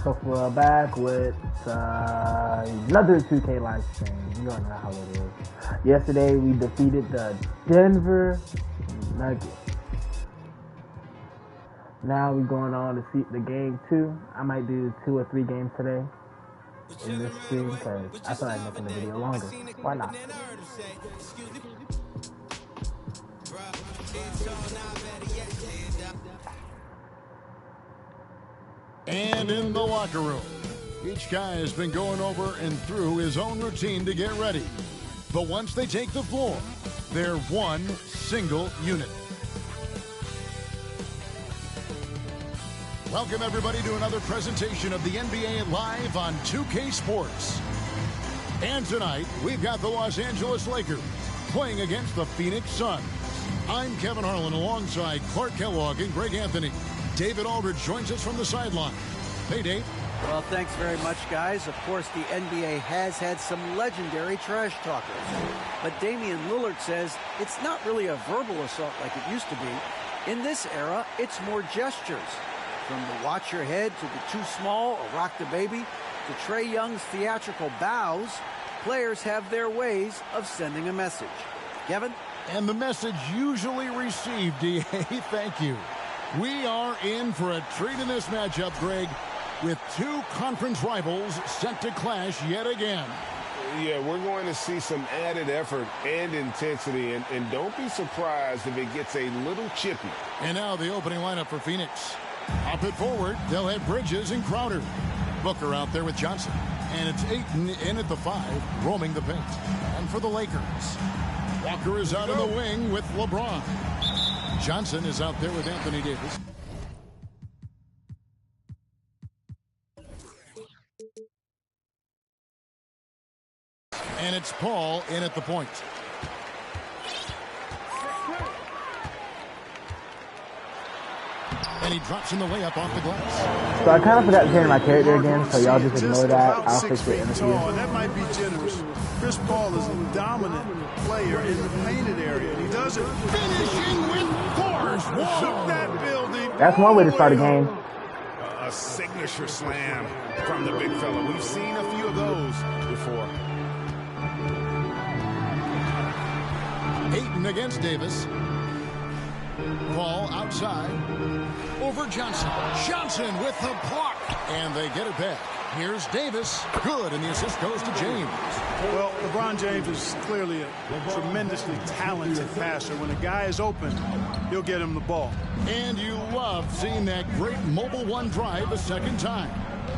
So we're back with another 2K live stream. You don't know how it is. Yesterday we defeated the Denver Nuggets. Now we're going on to see the game 2. I might do 2 or 3 games today in this stream because I feel like making the video longer. Why not? And in the locker room, each guy has been going over and through his own routine to get ready. But once they take the floor, they're one single unit. Welcome, everybody, to another presentation of the NBA Live on 2K Sports. And tonight, we've got the Los Angeles Lakers playing against the Phoenix Suns. I'm Kevin Harlan alongside Clark Kellogg and Greg Anthony. David Aldridge joins us from the sideline. Hey, Dave. Well, thanks very much, guys. Of course, the NBA has had some legendary trash talkers. But Damian Lillard says it's not really a verbal assault like it used to be. In this era, it's more gestures. From the watch your head to the too small or rock the baby to Trae Young's theatrical bows, players have their ways of sending a message. Kevin? And the message usually received, DA, thank you. We are in for a treat in this matchup, Greg, with two conference rivals set to clash yet again. Yeah, we're going to see some added effort and intensity, and don't be surprised if it gets a little chippy. And now the opening lineup for Phoenix. Up it forward, they'll have Bridges and Crowder. Booker out there with Johnson. And it's Ayton in at the 5, roaming the paint. And for the Lakers, Walker is out in the wing with LeBron. Johnson is out there with Anthony Davis. And it's Paul in at the point. And he drops in the layup off the glass. So I kind of forgot to change my character again, so y'all just ignore that. I'll fix it in a few. That might be generous. Chris Paul is a dominant player in the painted area, and he does it. Finishing with force. Shook that building. That's one way to start a game. A signature slam from the big fella. We've seen a few of those before. Ayton against Davis. Paul outside. Over Johnson. Johnson with the block. And they get it back. Here's Davis. Good, and the assist goes to James. Well, LeBron James is clearly a tremendously talented passer. When a guy is open, he'll get him the ball. And you love seeing that great mobile one drive a second time.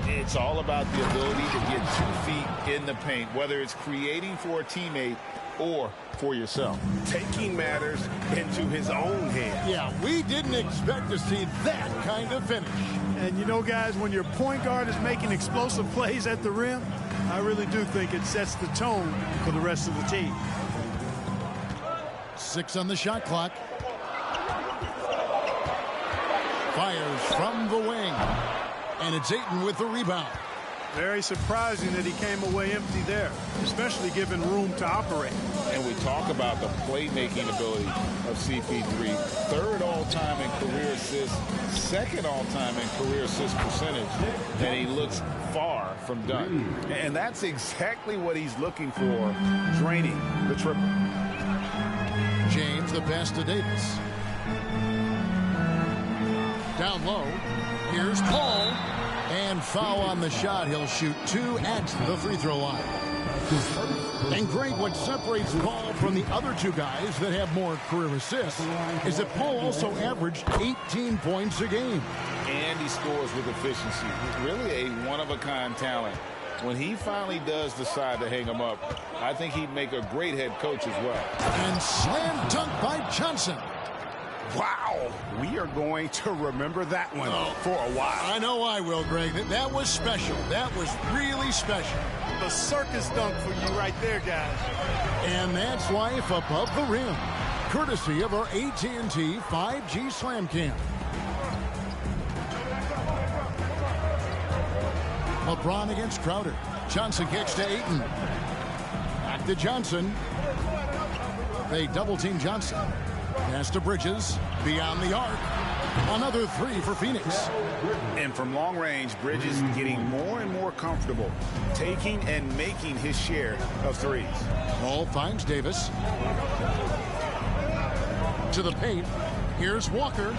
It's all about the ability to get 2 feet in the paint, whether it's creating for a teammate or for yourself. Taking matters into his own hands. Yeah, we didn't expect to see that kind of finish. And you know, guys, when your point guard is making explosive plays at the rim, I really do think it sets the tone for the rest of the team. 6 on the shot clock. Fires from the wing. And it's Ayton with the rebound. Very surprising that he came away empty there, especially given room to operate. And we talk about the playmaking ability of CP3. 3rd all-time in career assists, 2nd all-time in career assist percentage. And he looks far from done. And that's exactly what he's looking for, draining the triple. James, the pass to Davis. Down low. Here's Paul. And foul on the shot. He'll shoot 2 at the free throw line. And Greg, what separates Paul from the other 2 guys that have more career assists is that Paul also averaged 18 points a game. And he scores with efficiency. Really a one-of-a-kind talent. When he finally does decide to hang him up, I think he'd make a great head coach as well. And slam dunk by Johnson. Wow, we are going to remember that one for a while. I know I will, Greg. That was special. That was really special. The circus dunk for you right there, guys. And that's life above the rim, courtesy of our AT&T 5G Slam Cam. LeBron against Crowder. Johnson kicks to Ayton. Back to Johnson. They double-team Johnson. Pass to Bridges. Beyond the arc. Another three for Phoenix. And from long range, Bridges getting more and more comfortable taking and making his share of threes. Ball finds Davis. To the paint. Here's Walker.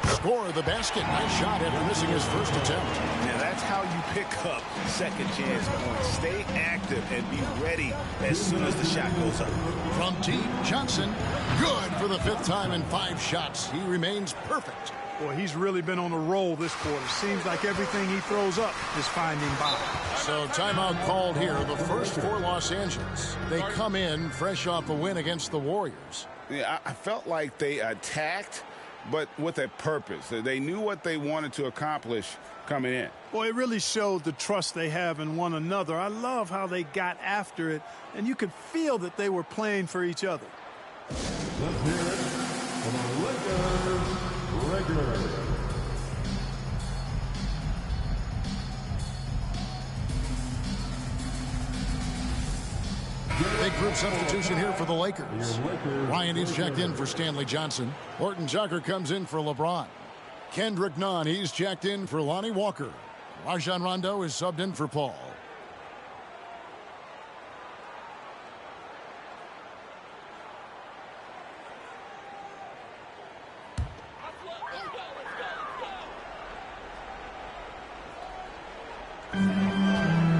Score the basket. Nice shot after missing his first attempt. Now that's how you pick up second chance points. Stay active and be ready as soon as the shot goes up. From deep, Johnson. Good for the fifth time in 5 shots. He remains perfect. Boy, he's really been on a roll this quarter. Seems like everything he throws up is finding bottom. So timeout called here. The first for Los Angeles. They come in fresh off a win against the Warriors. Yeah, I felt like they attacked, but with a purpose. They knew what they wanted to accomplish coming in. Boy, it really showed the trust they have in one another. I love how they got after it, and you could feel that they were playing for each other. Let's hear it from the Lakers. Big group substitution here for the Lakers. Ryan is checked in for Stanley Johnson. Horton Tucker comes in for LeBron. Kendrick Nunn, he's checked in for Lonnie Walker. Rajon Rondo is subbed in for Paul.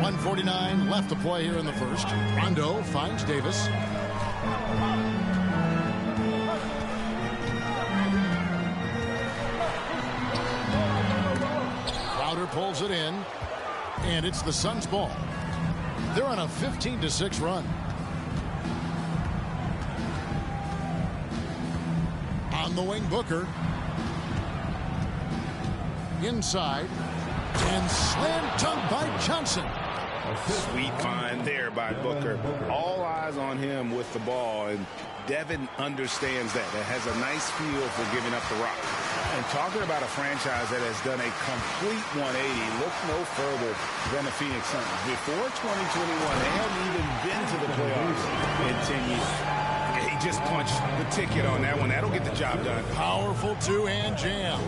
.149 left to play here in the first. Rondo finds Davis. Crowder pulls it in, and it's the Suns' ball. They're on a 15-6 run. On the wing, Booker. Inside. And slam dunk by Johnson. Sweet find there by Booker. All eyes on him with the ball, and Devin understands that. That has a nice feel for giving up the rock. And talking about a franchise that has done a complete 180, look no further than the Phoenix Suns. Before 2021, they hadn't even been to the playoffs in 10 years. He just punched the ticket on that one. That'll get the job done. Powerful two-hand jam.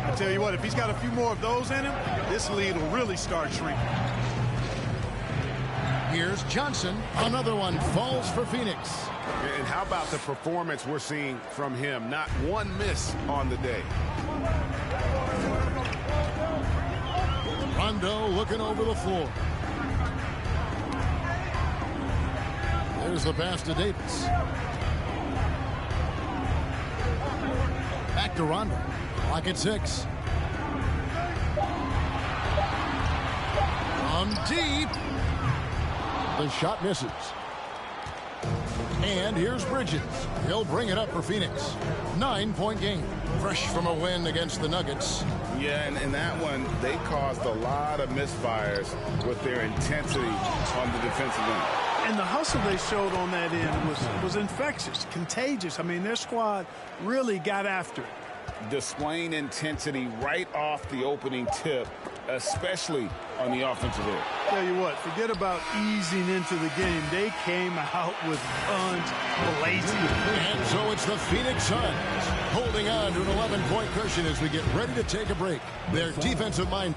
I tell you what, if he's got a few more of those in him, this lead will really start shrinking. Here's Johnson. Another one falls for Phoenix. And how about the performance we're seeing from him? Not one miss on the day. Rondo looking over the floor. There's the pass to Davis. Back to Rondo. Clock at 6. From deep. The shot misses. And here's Bridges. He'll bring it up for Phoenix. 9-point game. Fresh from a win against the Nuggets. Yeah, and that one, they caused a lot of misfires with their intensity on the defensive end. And the hustle they showed on that end was infectious, contagious. I mean, their squad really got after it. Displaying intensity right off the opening tip, especially on the offensive end. Tell you what, forget about easing into the game. They came out with guns blazing. And so it's the Phoenix Suns holding on to an 11-point cushion as we get ready to take a break. Their defensive mind.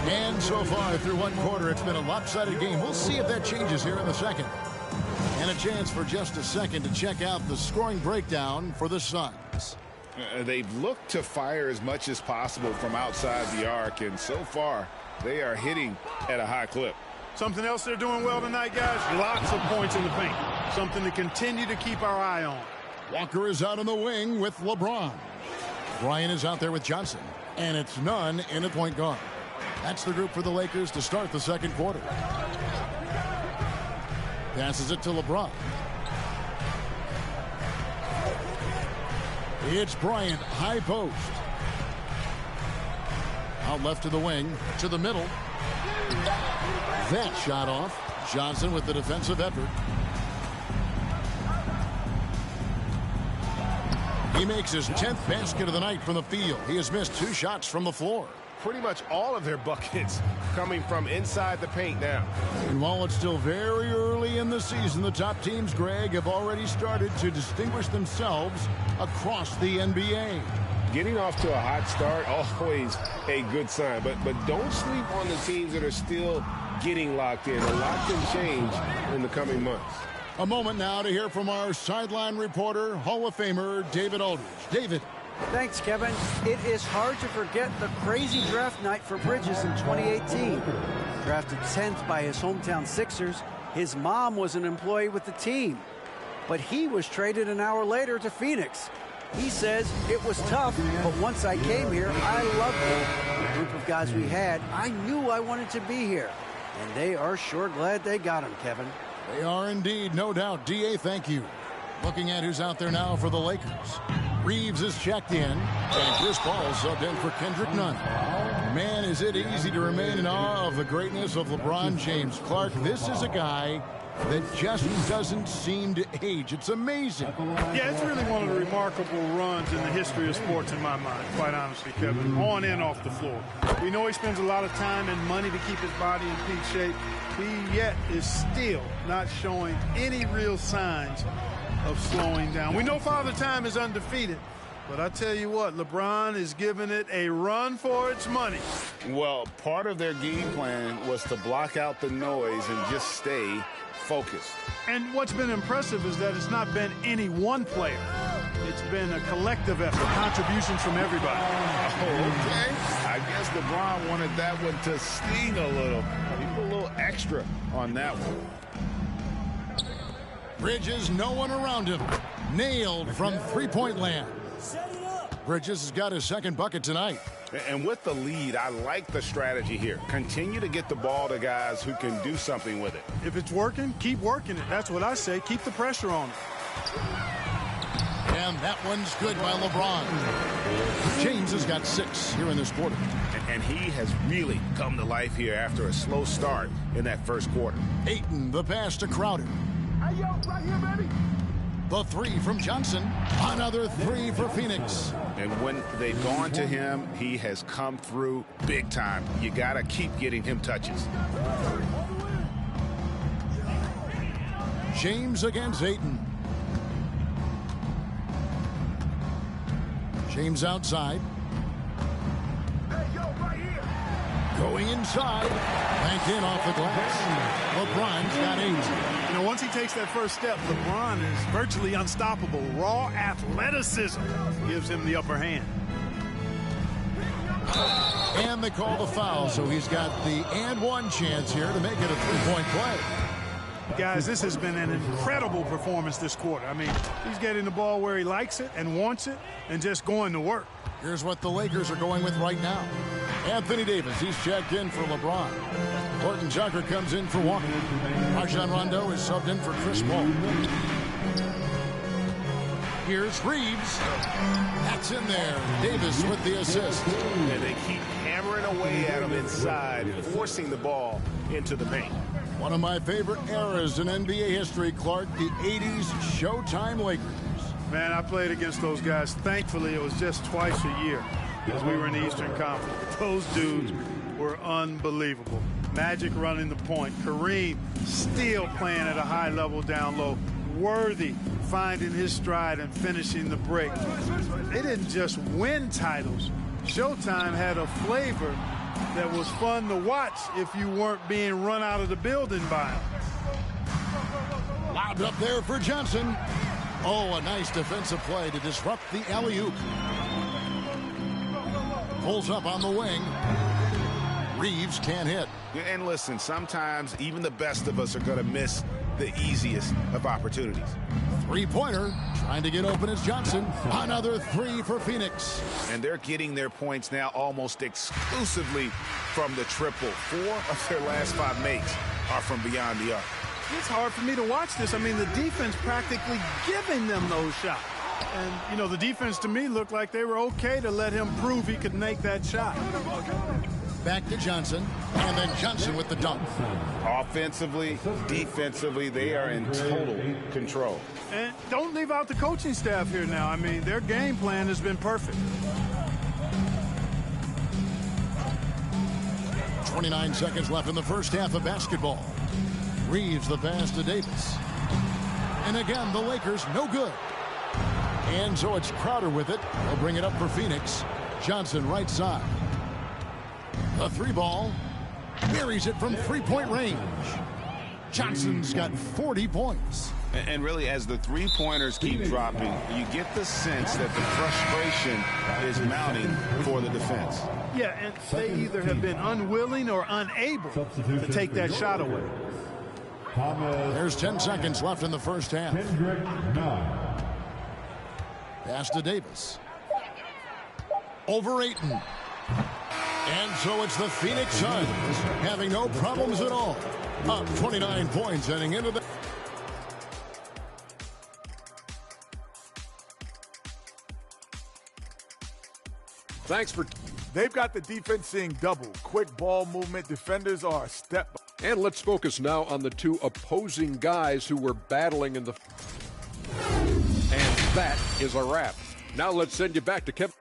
And so far through one quarter, it's been a lopsided game. We'll see if that changes here in the second. And a chance for just a second to check out the scoring breakdown for the Suns. They've looked to fire as much as possible from outside the arc, and so far they are hitting at a high clip. Something else they're doing well tonight, guys, lots of points in the paint. Something to continue to keep our eye on. Walker is out on the wing with LeBron. Bryant is out there with Johnson. And it's Nunn in at point guard. That's the group for the Lakers to start the second quarter. Passes it to LeBron. It's Bryant, high post. Out left to the wing, to the middle. That shot off. Johnson with the defensive effort. He makes his 10th basket of the night from the field. He has missed 2 shots from the floor. Pretty much all of their buckets coming from inside the paint now. And while it's still very early Early in the season, the top teams, Greg, have already started to distinguish themselves across the NBA. Getting off to a hot start, always a good sign. But don't sleep on the teams that are still getting locked in. A lot can change in the coming months. A moment now to hear from our sideline reporter, Hall of Famer David Aldridge. David. Thanks, Kevin. It is hard to forget the crazy draft night for Bridges in 2018. Drafted 10th by his hometown Sixers, his mom was an employee with the team. But he was traded an hour later to Phoenix. He says, it was tough, but once I came here, I loved it. The group of guys we had, I knew I wanted to be here. And they are sure glad they got him, Kevin. They are indeed, no doubt. D.A., thank you. Looking at who's out there now for the Lakers. Reeves is checked in, and Chris Paul subbed in for Kendrick Nunn. Man, is it easy to remain in awe of the greatness of LeBron James. Clark, this is a guy that just doesn't seem to age. It's amazing. Yeah, it's really one of the remarkable runs in the history of sports in my mind, quite honestly, Kevin, on and off the floor. We know he spends a lot of time and money to keep his body in peak shape. He yet is still not showing any real signs of slowing down. We know Father Time is undefeated, but I tell you what, LeBron is giving it a run for its money. Well, part of their game plan was to block out the noise and just stay focused. And what's been impressive is that it's not been any one player. It's been a collective effort, contributions from everybody. Oh, okay. I guess LeBron wanted that one to sting a little. He put a little extra on that one. Bridges, no one around him. Nailed from three-point land. Bridges has got his second bucket tonight. And with the lead, I like the strategy here. Continue to get the ball to guys who can do something with it. If it's working, keep working it. That's what I say. Keep the pressure on it. And that one's good by LeBron. James has got 6 here in this quarter. And he has really come to life here after a slow start in that first quarter. Ayton, the pass to Crowder. Hey, yo, right here, baby. The 3 from Johnson. Another 3 for Phoenix. And when they've gone to him, he has come through big time. You got to keep getting him touches. James against Ayton. James outside. Hey, yo, right here. Going inside. Banked in off the glass. LeBron's got 8. You know, once he takes that first step, LeBron is virtually unstoppable. Raw athleticism gives him the upper hand. And they call the foul, so he's got the and one chance here to make it a 3-point play. Guys, this has been an incredible performance this quarter. I mean, he's getting the ball where he likes it and wants it and just going to work. Here's what the Lakers are going with right now. Anthony Davis, he's checked in for LeBron. Horton Tucker comes in for Walker. Rajon Rondo is subbed in for Chris Paul. Here's Reeves. That's in there. Davis with the assist. And they keep hammering away at him inside, forcing the ball into the paint. One of my favorite eras in NBA history, Clark, the 80s Showtime Lakers. Man, I played against those guys. Thankfully, it was just twice a year because we were in the Eastern Conference. But those dudes were unbelievable. Magic running the point. Kareem still playing at a high level down low. Worthy finding his stride and finishing the break. They didn't just win titles. Showtime had a flavor that was fun to watch if you weren't being run out of the building by them. Lobbed up there for Johnson. Oh, a nice defensive play to disrupt the alley-oop. Pulls up on the wing. Reeves can't hit. And listen, sometimes even the best of us are going to miss the easiest of opportunities. Three-pointer, trying to get open as Johnson. Another 3 for Phoenix. And they're getting their points now almost exclusively from the triple. 4 of their last 5 makes are from beyond the arc. It's hard for me to watch this. I mean, the defense practically giving them those shots. And, you know, the defense to me looked like they were okay to let him prove he could make that shot. Back to Johnson, and then Johnson with the dunk. Offensively, defensively, they are in total control. And don't leave out the coaching staff here now. I mean, their game plan has been perfect. 29 seconds left in the first half of basketball. Reeves the pass to Davis. And again, the Lakers no good. And so it's Crowder with it. They'll bring it up for Phoenix. Johnson right side. The three ball. Buries it from three-point range. Johnson's got 40 points. And really, as the three-pointers keep dropping, you get the sense that the frustration is mounting for the defense. Yeah, and they either have been unwilling or unable to take that shot away. There's 10 seconds left in the first half. Pass to Davis. Over Ayton. And so it's the Phoenix Suns having no problems at all. Up 29 points heading into the... Thanks for... They've got the defense seeing double. Quick ball movement. Defenders are a step. And let's focus now on the two opposing guys who were battling in the... And that is a wrap. Now let's send you back to Kevin.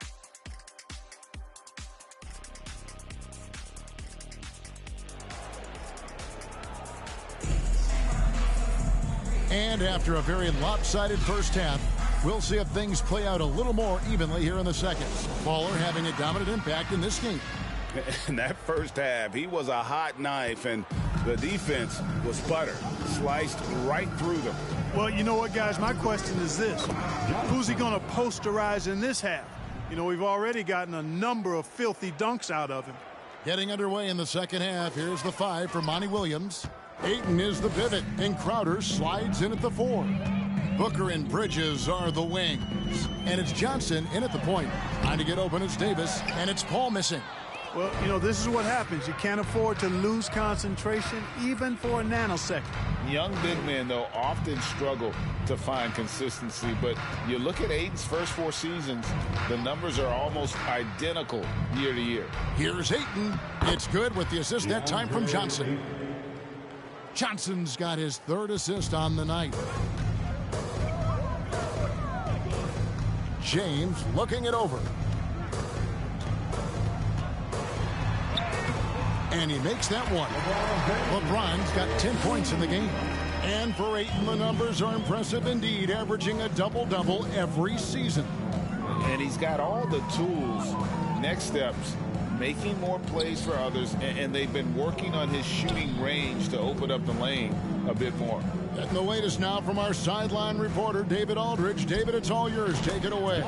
And after a very lopsided first half, we'll see if things play out a little more evenly here in the second. Baller having a dominant impact in this game. In that first half, he was a hot knife, and the defense was butter, sliced right through them. Well, you know what, guys? My question is this. Who's he going to posterize in this half? You know, we've already gotten a number of filthy dunks out of him. Getting underway in the second half. Here's the 5 for Monty Williams. Ayton is the pivot, and Crowder slides in at the 4. Booker and Bridges are the wings. And it's Johnson in at the point. Trying to get open is Davis, and it's Paul missing. Well, you know, this is what happens. You can't afford to lose concentration even for a nanosecond. Young big men, though, often struggle to find consistency. But you look at Ayton's first 4 seasons, the numbers are almost identical year to year. Here's Ayton. It's good with the assist that time from Johnson. Johnson's got his 3rd assist on the night. James looking it over. And he makes that one. LeBron's got 10 points in the game. And for Ayton, the numbers are impressive indeed, averaging a double-double every season. And he's got all the tools, next steps, making more plays for others, and they've been working on his shooting range to open up the lane a bit more. And the latest now from our sideline reporter, David Aldridge. David, it's all yours. Take it away.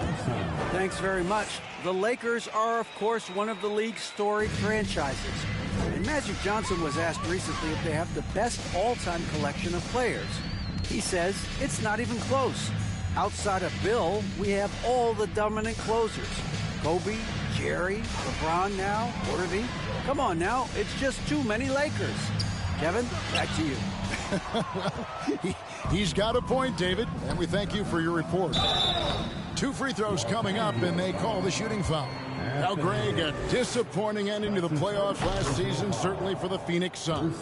Thanks very much. The Lakers are, of course, one of the league's storied franchises. And Magic Johnson was asked recently if they have the best all-time collection of players. He says it's not even close. Outside of Bill, we have all the dominant closers. Kobe, Jerry, LeBron now, Worthy. Come on now, it's just too many Lakers. Kevin, back to you. He's got a point, David, and we thank you for your report. 2 free throws coming up, and they call the shooting foul. Now, Greg, a disappointing ending to the playoffs last season, certainly for the Phoenix Suns.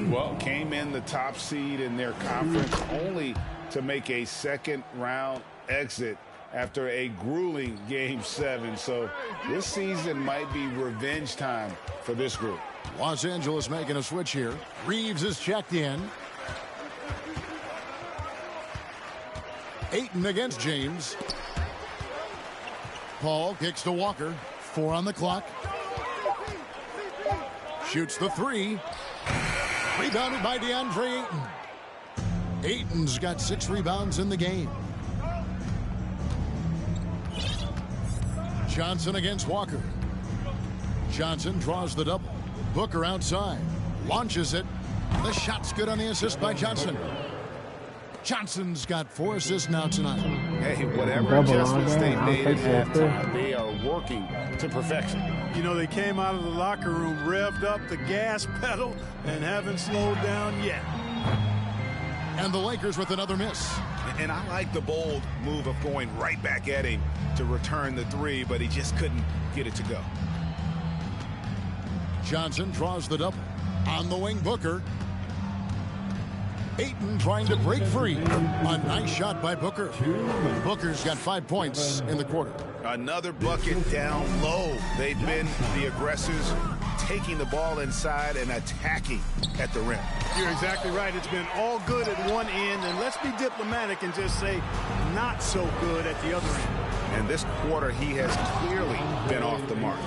Well, came in the top seed in their conference only to make a second-round exit after a grueling Game 7. So this season might be revenge time for this group. Los Angeles making a switch here. Reeves is checked in. Ayton against James. Paul kicks to Walker. 4 on the clock. Shoots the 3. Rebounded by DeAndre Ayton. Ayton's got 6 rebounds in the game. Johnson against Walker. Johnson draws the double. Booker outside. Launches it. The shot's good on the assist by Johnson. Johnson's got 4 assists now tonight. Hey, whatever adjustments they made at halftime, they are working to perfection. You know, they came out of the locker room, revved up the gas pedal, and haven't slowed down yet. And the Lakers with another miss. And I like the bold move of going right back at him to return the 3, but he just couldn't get it to go. Johnson draws the double. On the wing, Booker. Ayton trying to break free. A nice shot by Booker. Booker's got 5 points in the quarter. Another bucket down low. They've been the aggressors taking the ball inside and attacking at the rim. You're exactly right. It's been all good at one end, and let's be diplomatic and just say not so good at the other end. And this quarter, he has clearly been off the mark.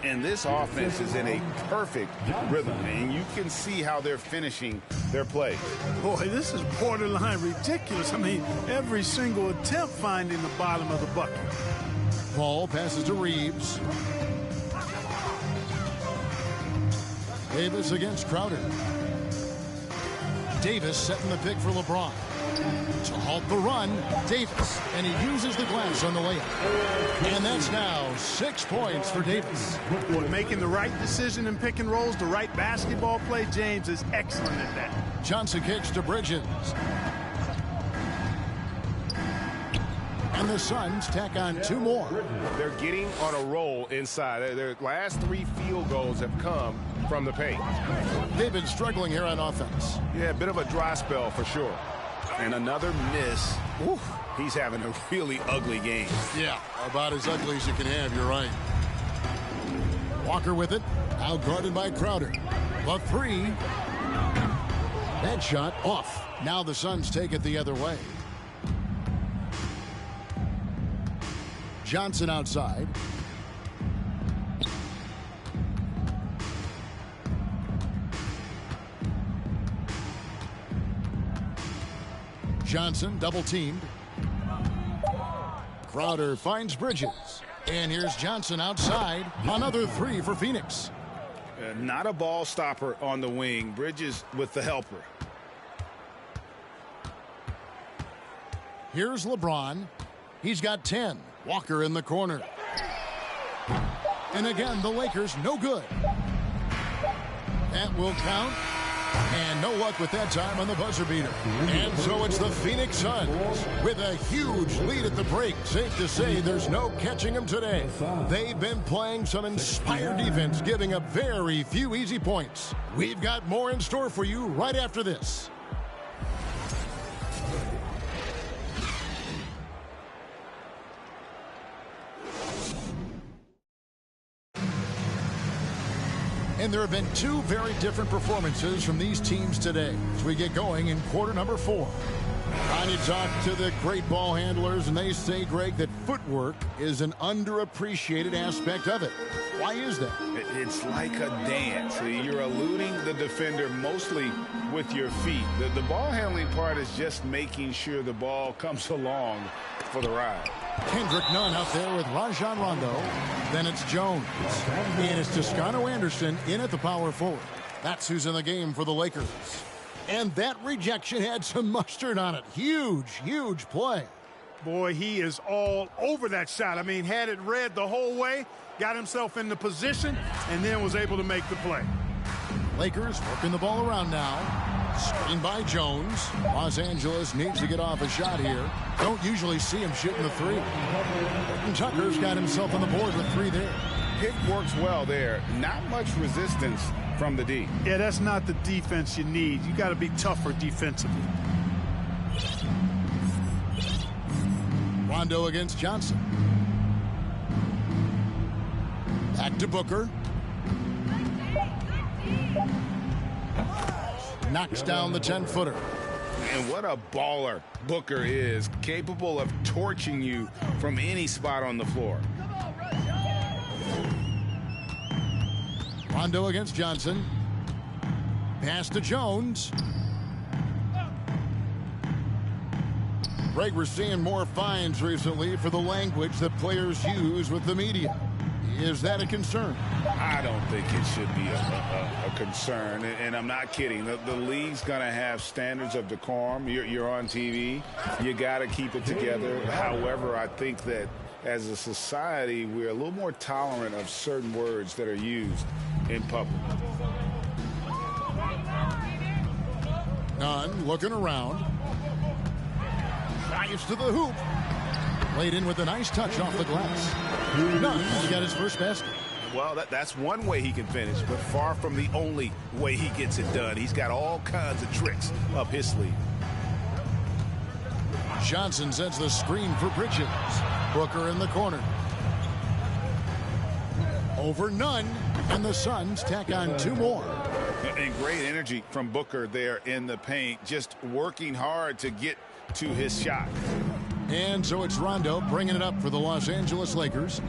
And this offense is in a perfect rhythm, and you can see how they're finishing their play. Boy, this is borderline ridiculous. I mean, every single attempt finding the bottom of the bucket. Ball passes to Reeves. Davis against Crowder. Davis setting the pick for LeBron. To halt the run, Davis, and he uses the glass on the layup. And that's now 6 points for Davis. Boy, making the right decision in pick and rolls, the right basketball play, James is excellent at that. Johnson kicks to Bridges. And the Suns tack on 2 more. They're getting on a roll inside. Their last 3 field goals have come from the paint. They've been struggling here on offense. Yeah, a bit of a dry spell for sure. And another miss. Oof, he's having a really ugly game. Yeah, about as ugly as you can have, you're right. Walker with it, out guarded by Crowder. The 3. That shot off. Now the Suns take it the other way. Johnson outside. Johnson double teamed. Crowder finds Bridges. And here's Johnson outside. Another 3 for Phoenix. Not a ball stopper on the wing. Bridges with the helper. Here's LeBron. He's got 10. Walker in the corner. And again, the Lakers no good. That will count. And no luck with that time on the buzzer beater. And so it's the Phoenix Suns with a huge lead at the break. Safe to say there's no catching them today. They've been playing some inspired defense, giving up very few easy points. We've got more in store for you right after this. And there have been 2 very different performances from these teams today as we get going in quarter number 4. I talk to the great ball handlers, and they say, Greg, that footwork is an underappreciated aspect of it. Why is that? It's like a dance. You're eluding the defender mostly with your feet. The ball handling part is just making sure the ball comes along for the ride. Kendrick Nunn out there with Rajon Rondo. Then it's Jones. And it's Toscano Anderson in at the power forward. That's who's in the game for the Lakers. And that rejection had some mustard on it. Huge, huge play. Boy, he is all over that shot. I mean, had it read the whole way, got himself in the position, and then was able to make the play. Lakers working the ball around now. Screen by Jones. Los Angeles needs to get off a shot here. Don't usually see him shooting the 3. And Tucker's got himself on the board with 3 there. Pick works well there. Not much resistance from the D. Yeah, that's not the defense you need. You got to be tougher defensively. Rondo against Johnson. Back to Booker. Knocks down the 10-footer. And what a baller Booker is, capable of torching you from any spot on the floor. Rondo against Johnson. Pass to Jones. Greg, we're seeing more fines recently for the language that players use with the media. Is that a concern? I don't think it should be a concern, and I'm not kidding. The league's going to have standards of decorum. You're on TV. You got to keep it together. However, I think that as a society, we're a little more tolerant of certain words that are used in public. Nunn looking around. Drives to the hoop. Laid in with a nice touch off the glass. Nunn's got his first basket. Well, that's one way he can finish, but far from the only way he gets it done. He's got all kinds of tricks up his sleeve. Johnson sets the screen for Bridges. Booker in the corner. Over Nunn. And the Suns tack on 2 more. And great energy from Booker there in the paint, just working hard to get to his shot. And so it's Rondo bringing it up for the Los Angeles Lakers.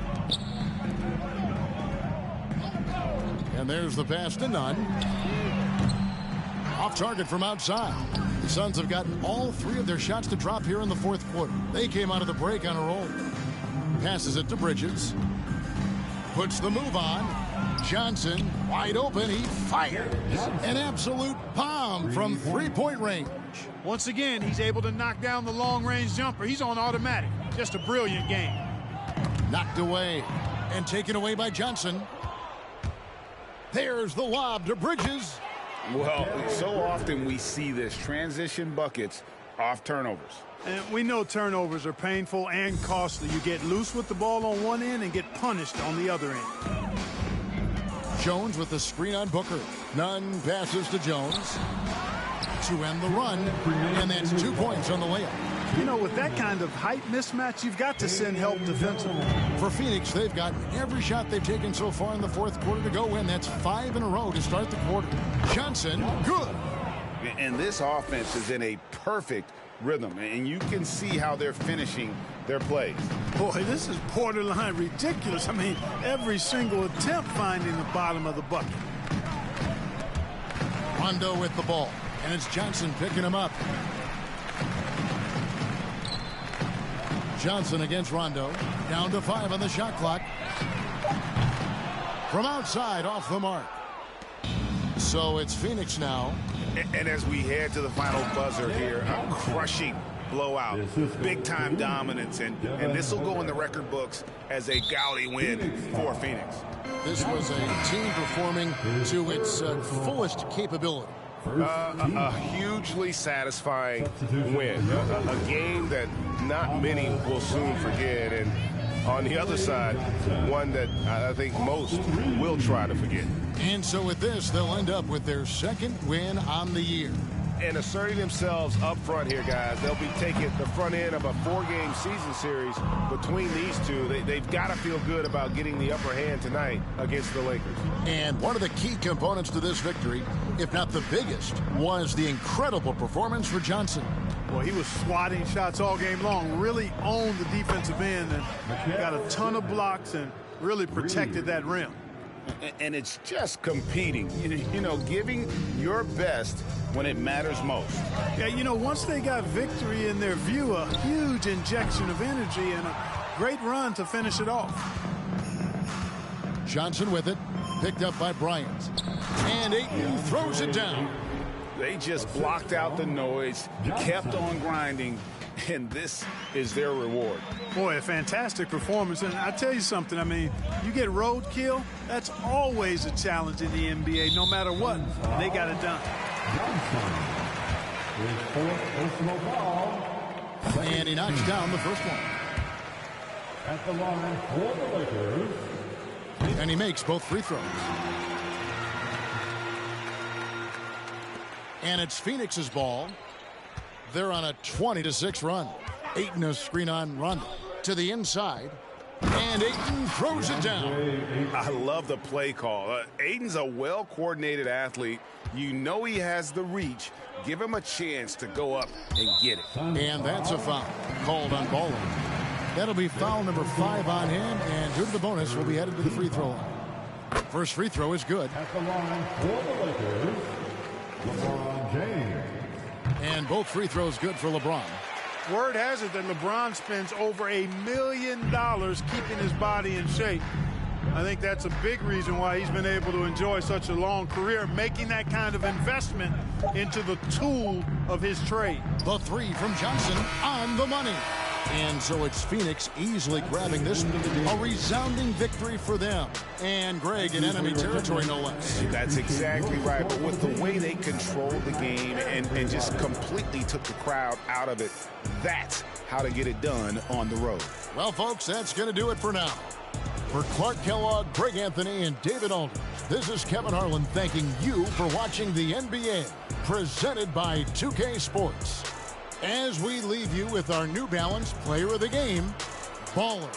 And there's the pass to Nunn. Off target from outside. The Suns have gotten all 3 of their shots to drop here in the 4th quarter. They came out of the break on a roll. Passes it to Bridges. Puts the move on. Johnson wide open. He fires an absolute bomb from 3-point range. Once again, he's able to knock down the long-range jumper. He's on automatic. Just a brilliant game. Knocked away and taken away by Johnson. There's the lob to Bridges. Well, so often we see this, transition buckets off turnovers. And we know turnovers are painful and costly. You get loose with the ball on one end and get punished on the other end. Jones with the screen on Booker. Nunn passes to Jones to end the run, and that's 2 points on the layup. You know, with that kind of height mismatch, you've got to send help defensively. For Phoenix, they've gotten every shot they've taken so far in the 4th quarter to go in. That's 5 in a row to start the quarter. Johnson, good. And this offense is in a perfect rhythm, and you can see how they're finishing their plays. Boy, this is borderline ridiculous. I mean, every single attempt finding the bottom of the bucket. Rondo with the ball, and it's Johnson picking him up. Johnson against Rondo. Down to 5 on the shot clock. From outside, off the mark. So it's Phoenix now. And as we head to the final buzzer here, a crushing blowout, big-time dominance, and this will go in the record books as a gaudy win for Phoenix. This was a team performing to its fullest capability. A hugely satisfying win. A game that not many will soon forget. And on the other side, one that I think most will try to forget. And so with this, they'll end up with their 2nd win on the year. And asserting themselves up front here, guys. They'll be taking the front end of a 4-game season series between these two. They've got to feel good about getting the upper hand tonight against the Lakers. And one of the key components to this victory, if not the biggest, was the incredible performance for Johnson. Well, he was swatting shots all game long, really owned the defensive end and got a ton of blocks and really protected that rim. And it's just competing, you know, giving your best when it matters most. Yeah, you know, once they got victory in their view, a huge injection of energy and a great run to finish it off. Johnson with it, picked up by Bryant. And Ayton throws it down. They just blocked out the noise, kept on grinding, and this is their reward. Boy, a fantastic performance. And I tell you something, I mean, you get roadkill, that's always a challenge in the NBA, no matter what. They got it done. And he knocks down the first one. At the line for the Lakers. And he makes both free throws. And it's Phoenix's ball. They're on a 20-6 run. Ayton a screen on Rondo to the inside. And Ayton throws it down. I love the play call. Ayton's a well-coordinated athlete. You know he has the reach. Give him a chance to go up and get it. And that's a foul called on Baldwin. That'll be foul number 5 on him. And due to the bonus, we'll be headed to the free throw line. First free throw is good. At the line for the Lakers, LeBron James. And both free throws good for LeBron. Word has it that LeBron spends over $1 million keeping his body in shape. I think that's a big reason why he's been able to enjoy such a long career, making that kind of investment into the tool of his trade. The 3 from Johnson on the money. And so it's Phoenix easily grabbing this, a resounding victory for them. And Greg in enemy territory, no less. That's exactly right. But with the way they controlled the game and just completely took the crowd out of it, that's how to get it done on the road. Well, folks, that's going to do it for now. For Clark Kellogg, Greg Anthony, and David Aldridge, this is Kevin Harlan thanking you for watching the NBA, presented by 2K Sports. As we leave you with our New Balance Player of the Game, Baller.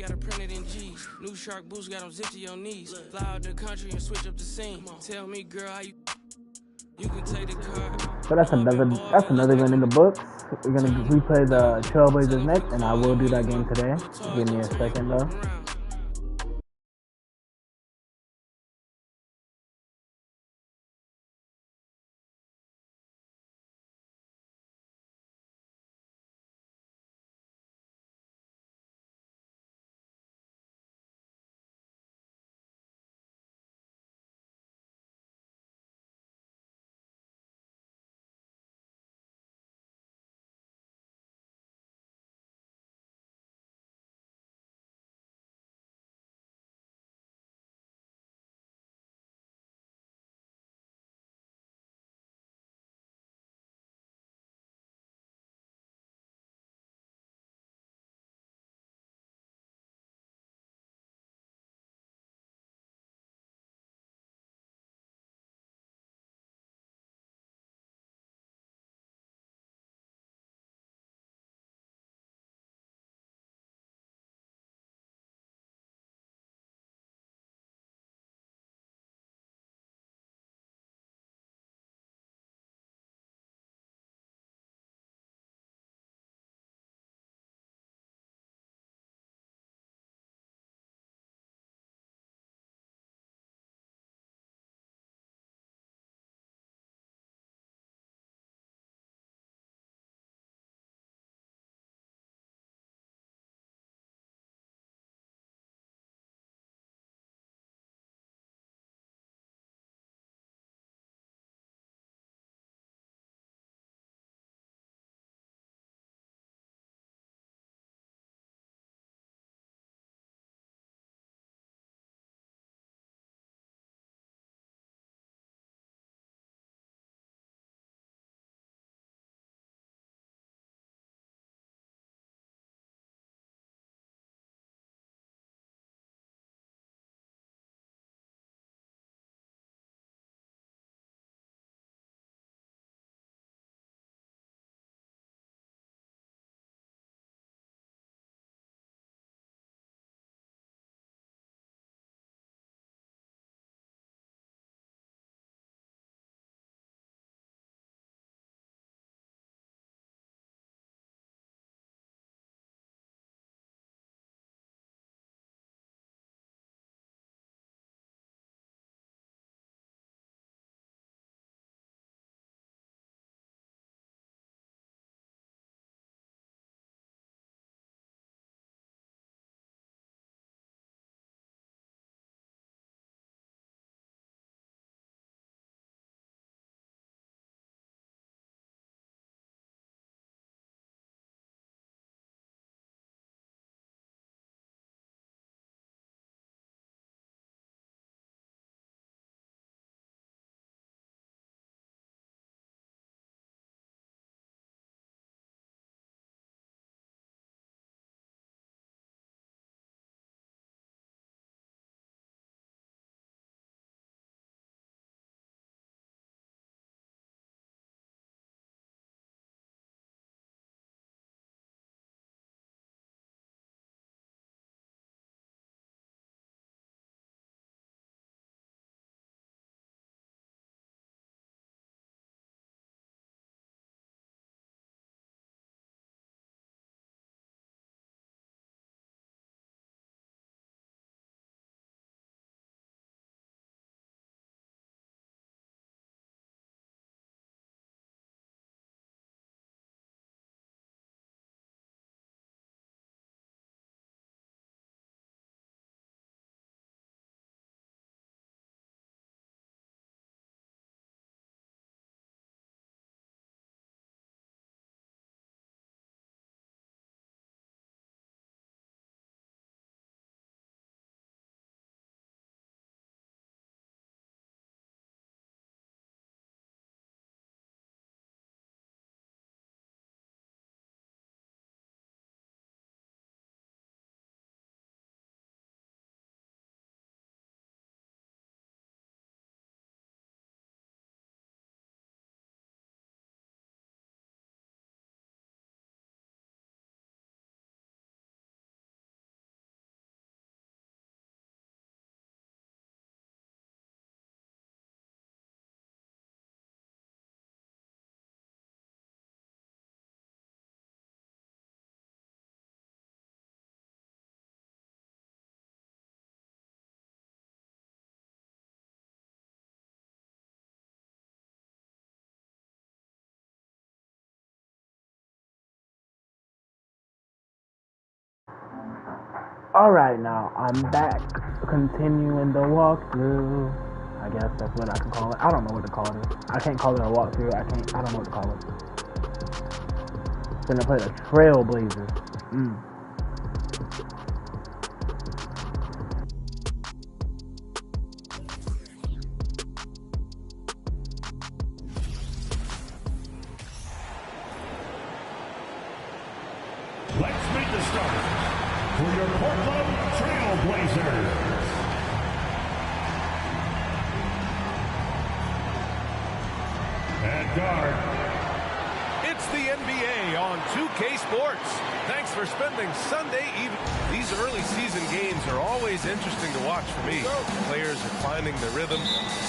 got it printed in G's. New Shark boots got them zipped to your knees. Fly out the country and switch up the scene. Tell me, girl, how you can take the car. So that's another win in the books. We're gonna replay the Trailblazers next, and I will do that game today. Give me a second though. Alright, now I'm back. Continuing the walkthrough. I guess that's what I can call it. I don't know what to call it. I can't call it a walkthrough. I don't know what to call it. Gonna play the Trailblazers. Let's make the start for your Portland Trailblazers. At guard. It's the NBA on 2K Sports. Thanks for spending Sunday evening. These early season games are always interesting to watch for me. Players are finding their rhythm.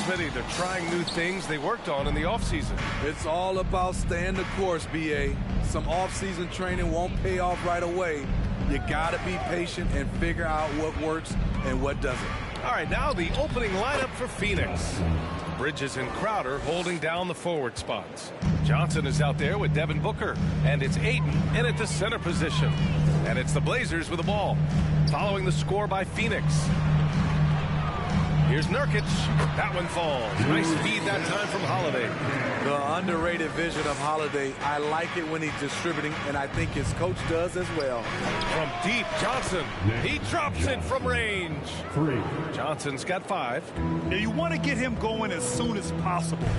Smitty, they're trying new things they worked on in the offseason. It's all about staying the course, BA. Some off-season training won't pay off right away. You got to be patient and figure out what works and what doesn't. All right, now the opening lineup for Phoenix. Bridges and Crowder holding down the forward spots. Johnson is out there with Devin Booker, and it's Ayton in at the center position. And it's the Blazers with the ball, following the score by Phoenix. Here's Nurkic. That one falls. Nice feed that time from Holiday. The underrated vision of Holiday. I like it when he's distributing, and I think his coach does as well. From deep, Johnson. He drops it from range. 3. Johnson's got 5. Now you want to get him going as soon as possible.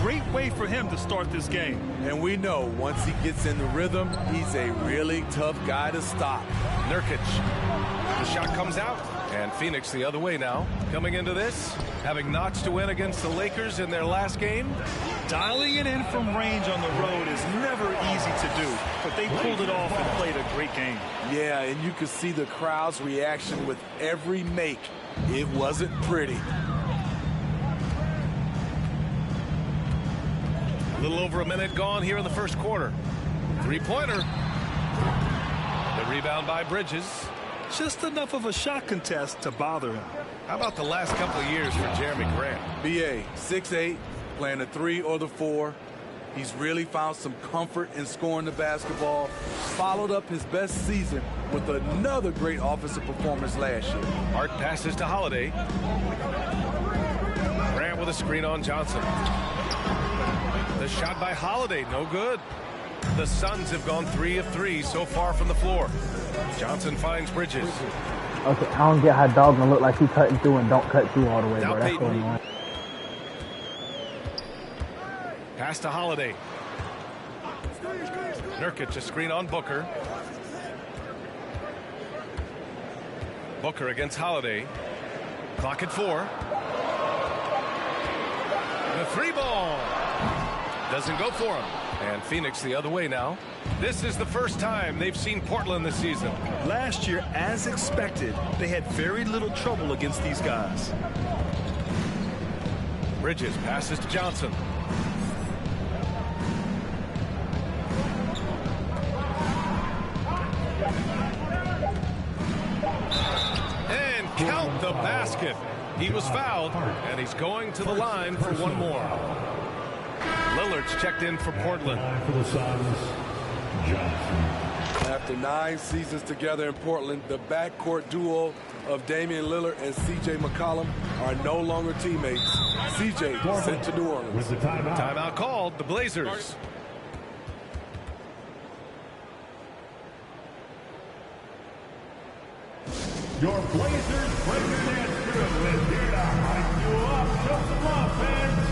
Great way for him to start this game. And we know once he gets in the rhythm, he's a really tough guy to stop. Nurkic. The shot comes out. And Phoenix the other way now. Coming into this, having notched to win against the Lakers in their last game. Dialing it in from range on the road is never easy to do, but they pulled it off and played a great game. Yeah, and you could see the crowd's reaction with every make. It wasn't pretty. A little over a minute gone here in the first quarter. Three-pointer. The rebound by Bridges. Just enough of a shot contest to bother him. How about the last couple of years for Jeremy Grant? BA, 6'8", playing the 3 or the 4. He's really found some comfort in scoring the basketball. Followed up his best season with another great offensive performance last year. Hart passes to Holiday. Grant with a screen on Johnson. The shot by Holiday, no good. The Suns have gone 3 of 3 so far from the floor. Johnson finds Bridges. Okay, I don't get how Dogma look like he cutting through and don't cut through all the way, Now bro. That's going on. Pass to Holiday. Nurkic, a screen on Booker. Booker against Holiday. Clock at 4. The 3-ball. Doesn't go for him. And Phoenix the other way now. This is the first time they've seen Portland this season. Last year, as expected, they had very little trouble against these guys. Bridges passes to Johnson. And count the basket. He was fouled, and he's going to the line for one more. Lillard's checked in for Portland. For the Suns, Johnson. After 9 seasons together in Portland, the backcourt duo of Damian Lillard and C.J. McCollum are no longer teammates. C.J. sent to New Orleans. With the timeout. Timeout called, the Blazers. Your Blazers bring your dance crew is here to hype you up. Show some love, fans.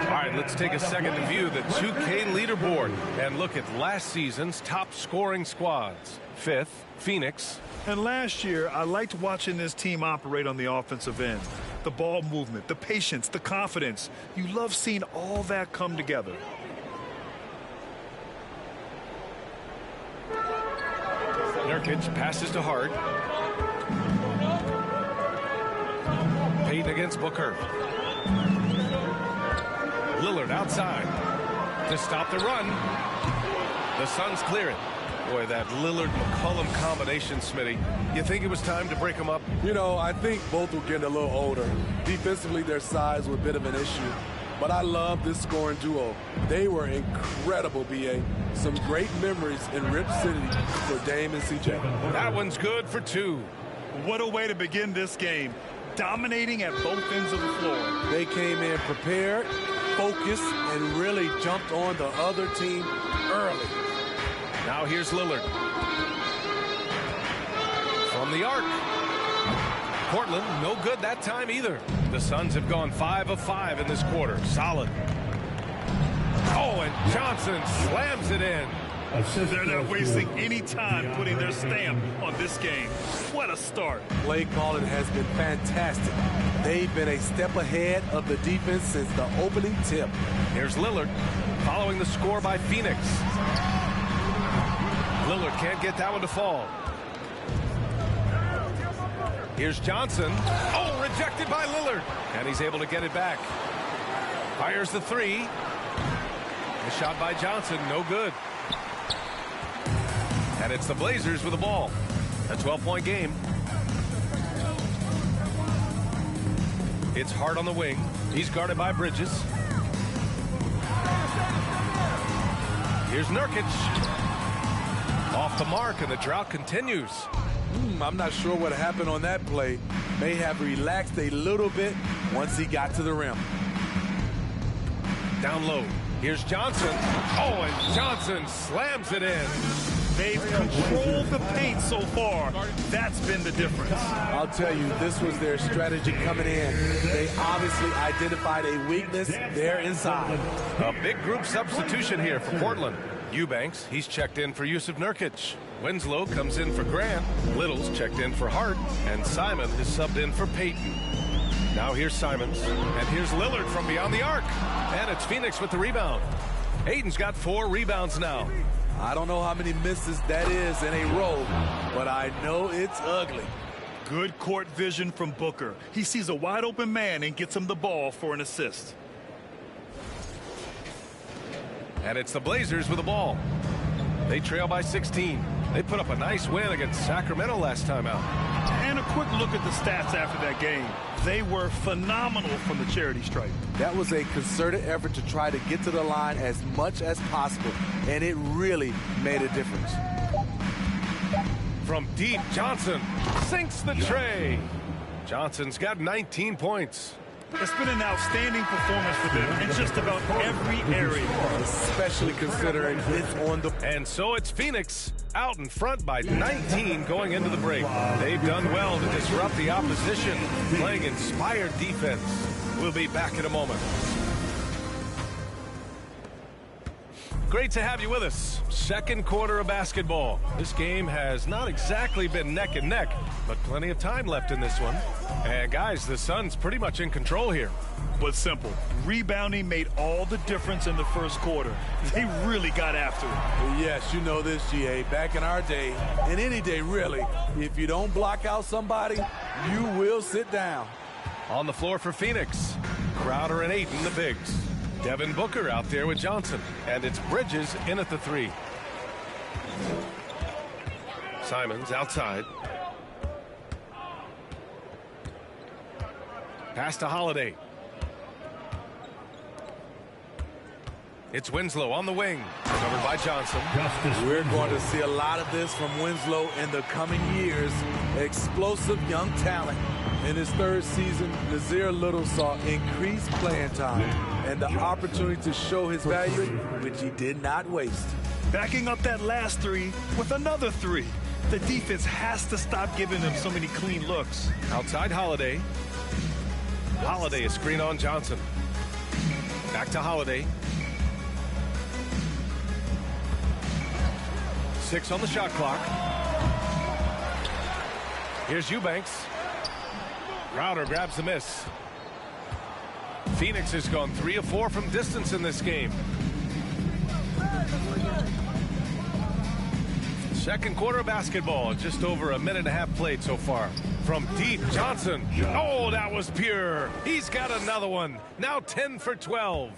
All right, let's take a second to view the 2K leaderboard and look at last season's top scoring squads. 5th, Phoenix. And last year, I liked watching this team operate on the offensive end. The ball movement, the patience, the confidence. You love seeing all that come together. Nurkic passes to Hart. Payton against Booker. Lillard outside to stop the run. The Suns clear it. Boy, that Lillard-McCollum combination, Smitty. You think it was time to break them up? You know, I think both were getting a little older. Defensively, their size was a bit of an issue. but I love this scoring duo. They were incredible, B.A. Some great memories in Rip City for Dame and C.J. That one's good for 2. What a way to begin this game. Dominating at both ends of the floor. They came in prepared, focused, and really jumped on the other team early. Now here's Lillard. From the arc. Portland, no good that time either. The Suns have gone 5 of 5 in this quarter. Solid. Oh, and Johnson slams it in. They're not wasting any time putting their stamp on this game. What a start. Play calling has been fantastic. They've been a step ahead of the defense since the opening tip. Here's Lillard following the score by Phoenix. Lillard can't get that one to fall. Here's Johnson. Oh, rejected by Lillard. And he's able to get it back. Fires the 3. The shot by Johnson, no good. And it's the Blazers with the ball. A 12-point game. It's Hart on the wing. He's guarded by Bridges. Here's Nurkic. Off the mark, and the drought continues. I'm not sure what happened on that play. May have relaxed a little bit once he got to the rim. Down low. Here's Johnson. Oh, and Johnson slams it in. They've controlled the paint so far. That's been the difference. I'll tell you, this was their strategy coming in. They obviously identified a weakness there inside. A big group substitution here for Portland. Eubanks, he's checked in for Yusuf Nurkic. Winslow comes in for Grant. Little's checked in for Hart. And Simon is subbed in for Payton. Now here's Simons. And here's Lillard from beyond the arc. And it's Phoenix with the rebound. Ayton's got 4 rebounds now. I don't know how many misses that is in a row, but I know it's ugly. Good court vision from Booker. He sees a wide open man and gets him the ball for an assist. And it's the Blazers with the ball. They trail by 16. They put up a nice win against Sacramento last time out. And a quick look at the stats after that game. They were phenomenal from the charity stripe. That was a concerted effort to try to get to the line as much as possible, and it really made a difference. From deep, Johnson sinks the tray. Johnson's got 19 points. It's been an outstanding performance for them in just about every area. Especially considering it's on the... And so it's Phoenix out in front by 19 going into the break. They've done well to disrupt the opposition, playing inspired defense. We'll be back in a moment. Great to have you with us. Second quarter of basketball. This game has not exactly been neck and neck, but plenty of time left in this one. And guys, the Suns pretty much in control here. But simple. Rebounding made all the difference in the first quarter. They really got after it. Well, yes, you know this, GA. Back in our day, and any day really, if you don't block out somebody, you will sit down. On the floor for Phoenix, Crowder and Ayton, the bigs. Devin Booker out there with Johnson. And it's Bridges in at the 3. Simons outside. Pass to Holiday. It's Winslow on the wing. Covered by Johnson. We're going to see a lot of this from Winslow in the coming years. Explosive young talent. In his third season, Nazir Little saw increased playing time and the opportunity to show his value, which he did not waste. Backing up that last 3 with another 3. The defense has to stop giving them so many clean looks. Outside Holiday. Holiday is screen on Johnson. Back to Holiday. 6 on the shot clock. Here's Eubanks. Crowder grabs the miss. Phoenix has gone 3 of 4 from distance in this game. Second quarter of basketball, just over a minute and a half played so far. From deep, Johnson. Oh, that was pure. He's got another one. Now 10 for 12.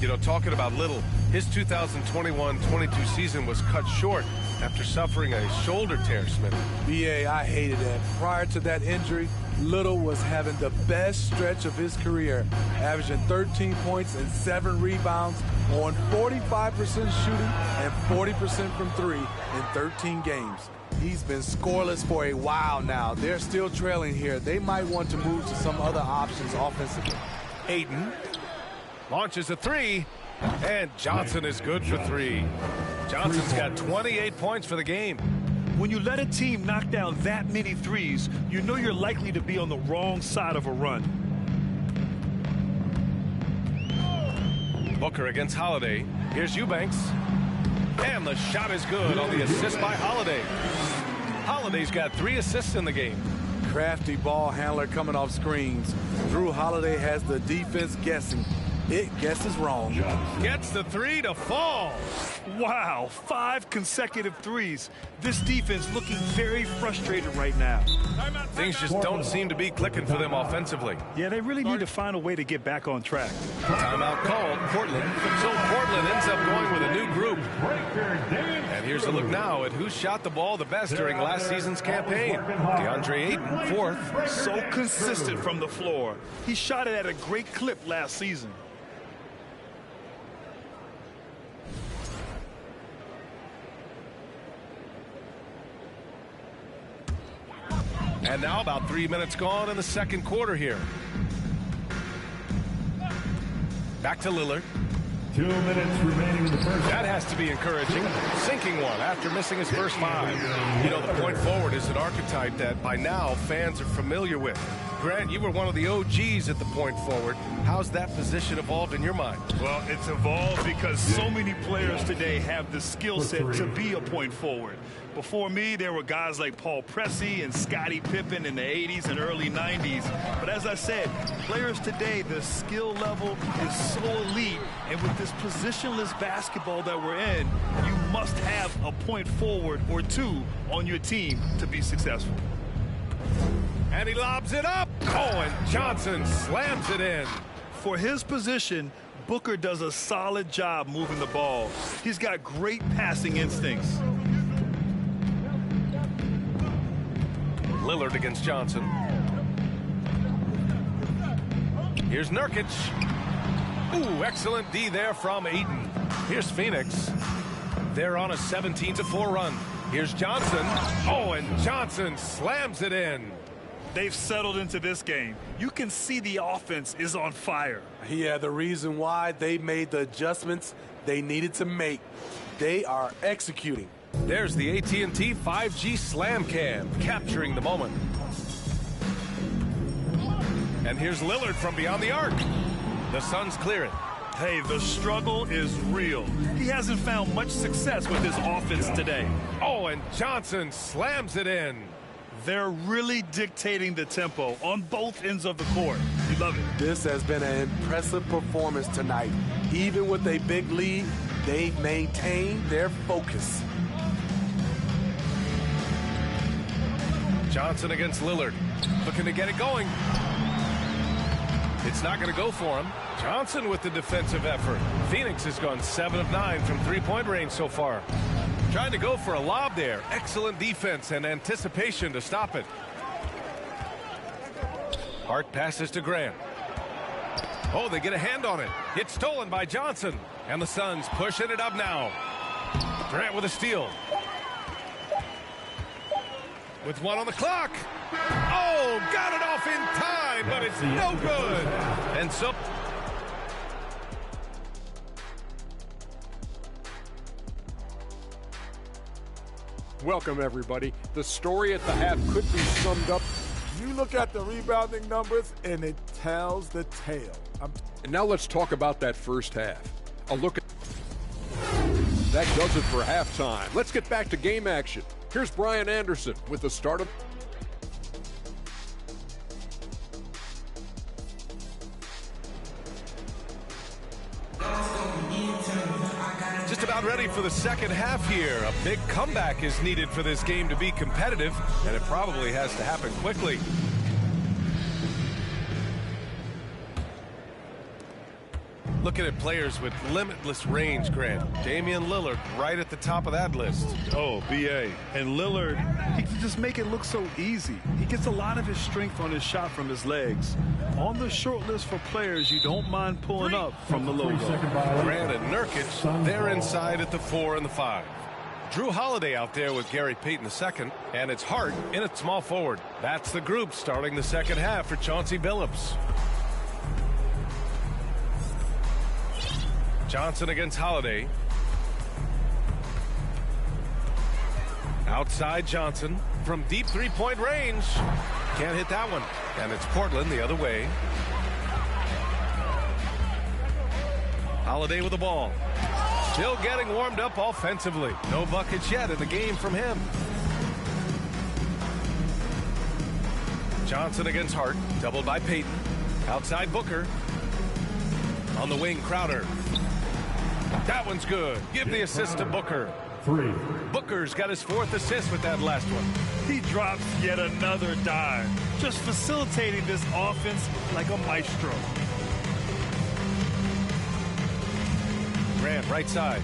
You know, talking about Little, his 2021-22 season was cut short after suffering a shoulder tear, Smith. BA, I hated that. Prior to that injury, Little was having the best stretch of his career, averaging 13 points and 7 rebounds on 45% shooting and 40% from 3 in 13 games. He's been scoreless for a while now. They're still trailing here. They might want to move to some other options offensively. Ayton launches a 3, and Johnson is good for 3. Johnson's got 28 points for the game. When you let a team knock down that many threes, you know you're likely to be on the wrong side of a run. Booker against Holiday. Here's Eubanks. And the shot is good on the assist by Holiday. Holiday's got 3 assists in the game. Crafty ball handler coming off screens. Drew Holiday has the defense guessing. It guesses wrong. Gets the 3 to fall. Wow, 5 consecutive threes. This defense looking very frustrated right now. Things just don't seem to be clicking for them offensively. Yeah, they really need to find a way to get back on track. Timeout called, Portland. So Portland ends up going with a new group. And here's a look now at who shot the ball the best during last season's campaign. DeAndre Ayton, 4th. So consistent from the floor. He shot it at a great clip last season. And now about 3 minutes gone in the second quarter here. Back to Lillard. 2 minutes remaining in the first. That has to be encouraging. Sinking one after missing his first 5. You know, the point forward is an archetype that by now fans are familiar with. Grant, you were one of the OGs at the point forward. How's that position evolved in your mind? Well, it's evolved because so many players today have the skill set to be a point forward. Before me, there were guys like Paul Pressey and Scottie Pippen in the 80s and early 90s. But as I said, players today, the skill level is so elite. And with this positionless basketball that we're in, you must have a point forward or 2 on your team to be successful. And he lobs it up. Oh, and Johnson slams it in. For his position, Booker does a solid job moving the ball. He's got great passing instincts. Lillard against Johnson. Here's Nurkic. Ooh, excellent D there from Ayton. Here's Phoenix. They're on a 17-4 run. Here's Johnson. Oh, and Johnson slams it in. They've settled into this game. You can see the offense is on fire. Yeah, the reason why they made the adjustments they needed to make. They are executing. There's the AT&T 5G Slam Cam, capturing the moment. And here's Lillard from beyond the arc. The Suns clear it. Hey, the struggle is real. He hasn't found much success with his offense today. Oh, and Johnson slams it in. They're really dictating the tempo on both ends of the court. You love it. This has been an impressive performance tonight. Even with a big lead, they've maintained their focus. Johnson against Lillard, looking to get it going. It's not going to go for him. Johnson with the defensive effort. Phoenix has gone 7 of 9 from three-point range so far. Trying to go for a lob there. Excellent defense and anticipation to stop it. Hart passes to Grant. Oh, they get a hand on it. It's stolen by Johnson. And the Suns pushing it up now. Grant with a steal. With 1 on the clock. Oh, got it off in time, but it's no good. And so... Welcome, everybody. The story at the half could be summed up. You look at the rebounding numbers, and it tells the tale. And now let's talk about that first half. A look at... That does it for halftime. Let's get back to game action. Here's Brian Anderson with the start of... Just about ready for the second half here. A big comeback is needed for this game to be competitive, and it probably has to happen quickly. Looking at players with limitless range, Grant. Damian Lillard right at the top of that list. Oh, B.A. And Lillard, he can just make it look so easy. He gets a lot of his strength on his shot from his legs. On the short list for players you don't mind pulling up from the logo. Grant and Nurkic, they're inside at the 4 and the 5. Drew Holiday out there with Gary Payton II, and it's Hart in at small forward. That's the group starting the second half for Chauncey Billups. Johnson against Holiday. Outside Johnson from deep three-point range. Can't hit that one. And it's Portland the other way. Holiday with the ball. Still getting warmed up offensively. No buckets yet in the game from him. Johnson against Hart. Doubled by Payton. Outside Booker. On the wing, Crowder. That one's good. Give the assist to Booker. 3. Booker's got his 4th assist with that last one. He drops yet another dive. Just facilitating this offense like a maestro. Grant, right side.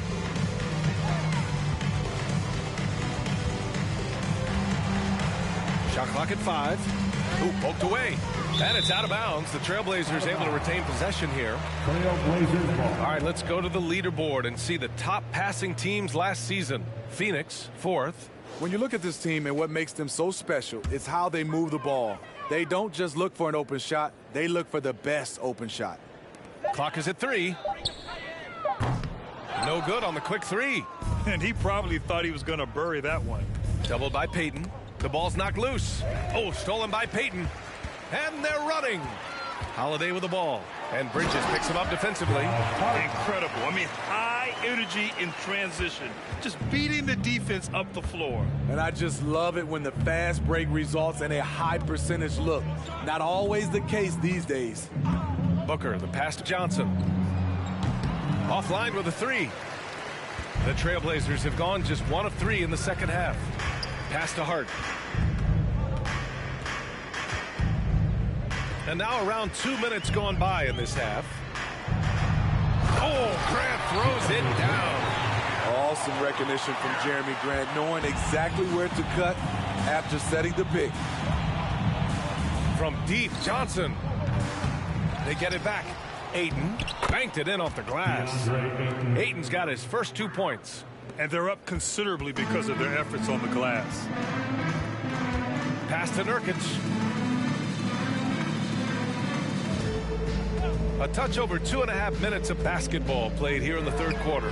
Shot clock at 5. Ooh, poked away. And it's out of bounds. The Trailblazers able to retain possession here. All right, let's go to the leaderboard and see the top passing teams last season. Phoenix, 4th. When you look at this team and what makes them so special, it's how they move the ball. They don't just look for an open shot. They look for the best open shot. Clock is at 3. No good on the quick 3. And he probably thought he was going to bury that one. Doubled by Payton. The ball's knocked loose. Oh, stolen by Payton. And they're running. Holiday with the ball. And Bridges picks him up defensively. Incredible. I mean, high energy in transition. Just beating the defense up the floor. And I just love it when the fast break results in a high percentage look. Not always the case these days. Booker, the pass to Johnson. Offline with a 3. The Trailblazers have gone just 1 of 3 in the second half. Pass to Hart. And now around 2 minutes gone by in this half. Oh, Grant throws it down. Awesome recognition from Jeremy Grant, knowing exactly where to cut after setting the pick. From deep, Johnson. They get it back. Ayton banked it in off the glass. Ayton's got his first 2 points. And they're up considerably because of their efforts on the glass. Pass to Nurkic. A touch over 2.5 minutes of basketball played here in the third quarter.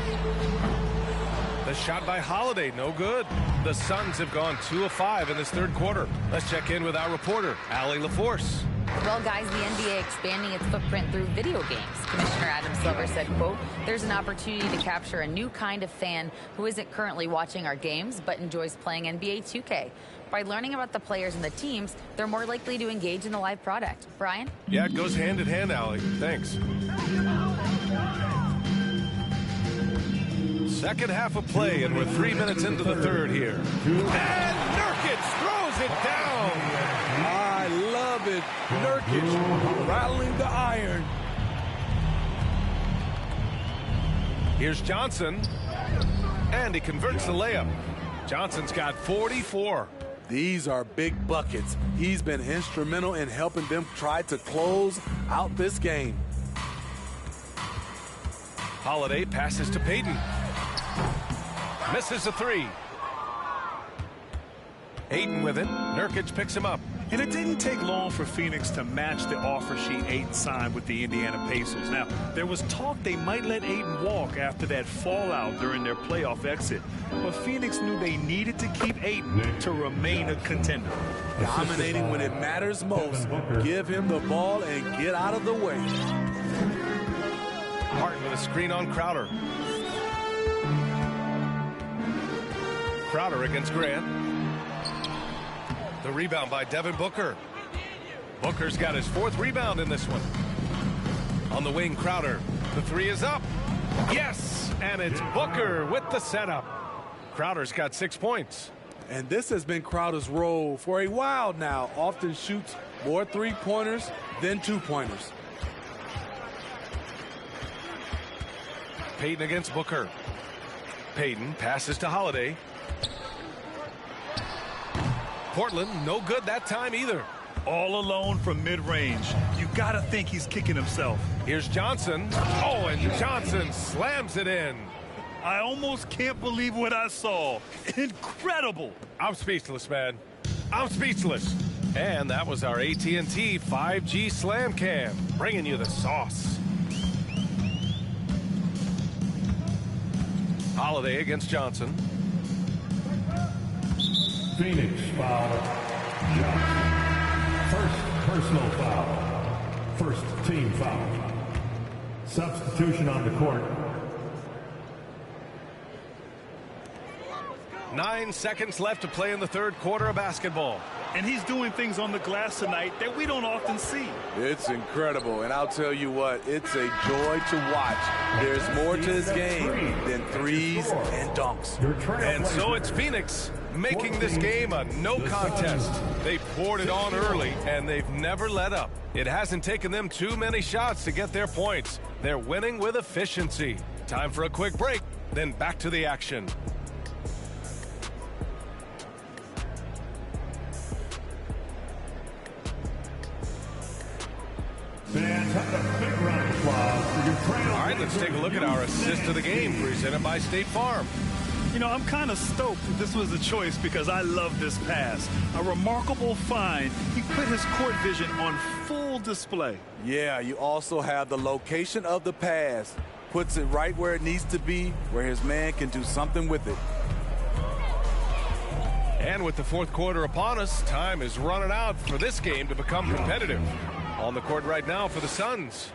The shot by Holiday, no good. The Suns have gone 2 of 5 in this third quarter. Let's check in with our reporter, Allie LaForce. Well, guys, the NBA expanding its footprint through video games. Commissioner Adam Silver said, quote, "There's an opportunity to capture a new kind of fan who isn't currently watching our games but enjoys playing NBA 2K. By learning about the players and the teams, they're more likely to engage in the live product." Brian? Yeah, it goes hand in hand, Allie. Thanks. Second half of play, and we're 3 minutes into the third here. And Nurkic throws it down. I love it. Nurkic rattling the iron. Here's Johnson. And he converts the layup. Johnson's got 44. These are big buckets. He's been instrumental in helping them try to close out this game. Holiday passes to Payton. Misses a 3. Ayton with it. Nurkic picks him up. And it didn't take long for Phoenix to match the offer sheet Ayton signed with the Indiana Pacers. Now, there was talk they might let Ayton walk after that fallout during their playoff exit. But Phoenix knew they needed to keep Ayton to remain a contender. Dominating when it matters most. Give him the ball and get out of the way. Hart with a screen on Crowder. Crowder against Grant. The rebound by Devin Booker. Booker's got his 4th rebound in this one. On the wing, Crowder. The 3 is up. Yes! And it's Booker with the setup. Crowder's got 6 points. And this has been Crowder's role for a while now. Often shoots more 3-pointers than 2-pointers. Payton against Booker. Payton passes to Holiday. Portland, no good that time either. All alone from mid-range. You got to think he's kicking himself. Here's Johnson. Oh, and Johnson slams it in. I almost can't believe what I saw. Incredible. I'm speechless, man. I'm speechless. And that was our AT&T 5G Slam Cam, bringing you the sauce. Holiday against Johnson. Phoenix foul. Johnson. First personal foul. First team foul. Substitution on the court. 9 seconds left to play in the third quarter of basketball. And he's doing things on the glass tonight that we don't often see. It's incredible, and I'll tell you what, it's a joy to watch. There's more to his game than threes and dunks. And so it's Phoenix making this game a no contest. They poured it on early, and they've never let up. It hasn't taken them too many shots to get their points. They're winning with efficiency. Time for a quick break, then back to the action. Fans, have a big round of applause for your trail. All right, let's take a look at our assist of the game, presented by State Farm. You know, I'm kind of stoked that this was a choice because I love this pass. A remarkable find. He put his court vision on full display. Yeah, you also have the location of the pass. Puts it right where it needs to be, where his man can do something with it. And with the fourth quarter upon us, time is running out for this game to become competitive. On the court right now for the Suns,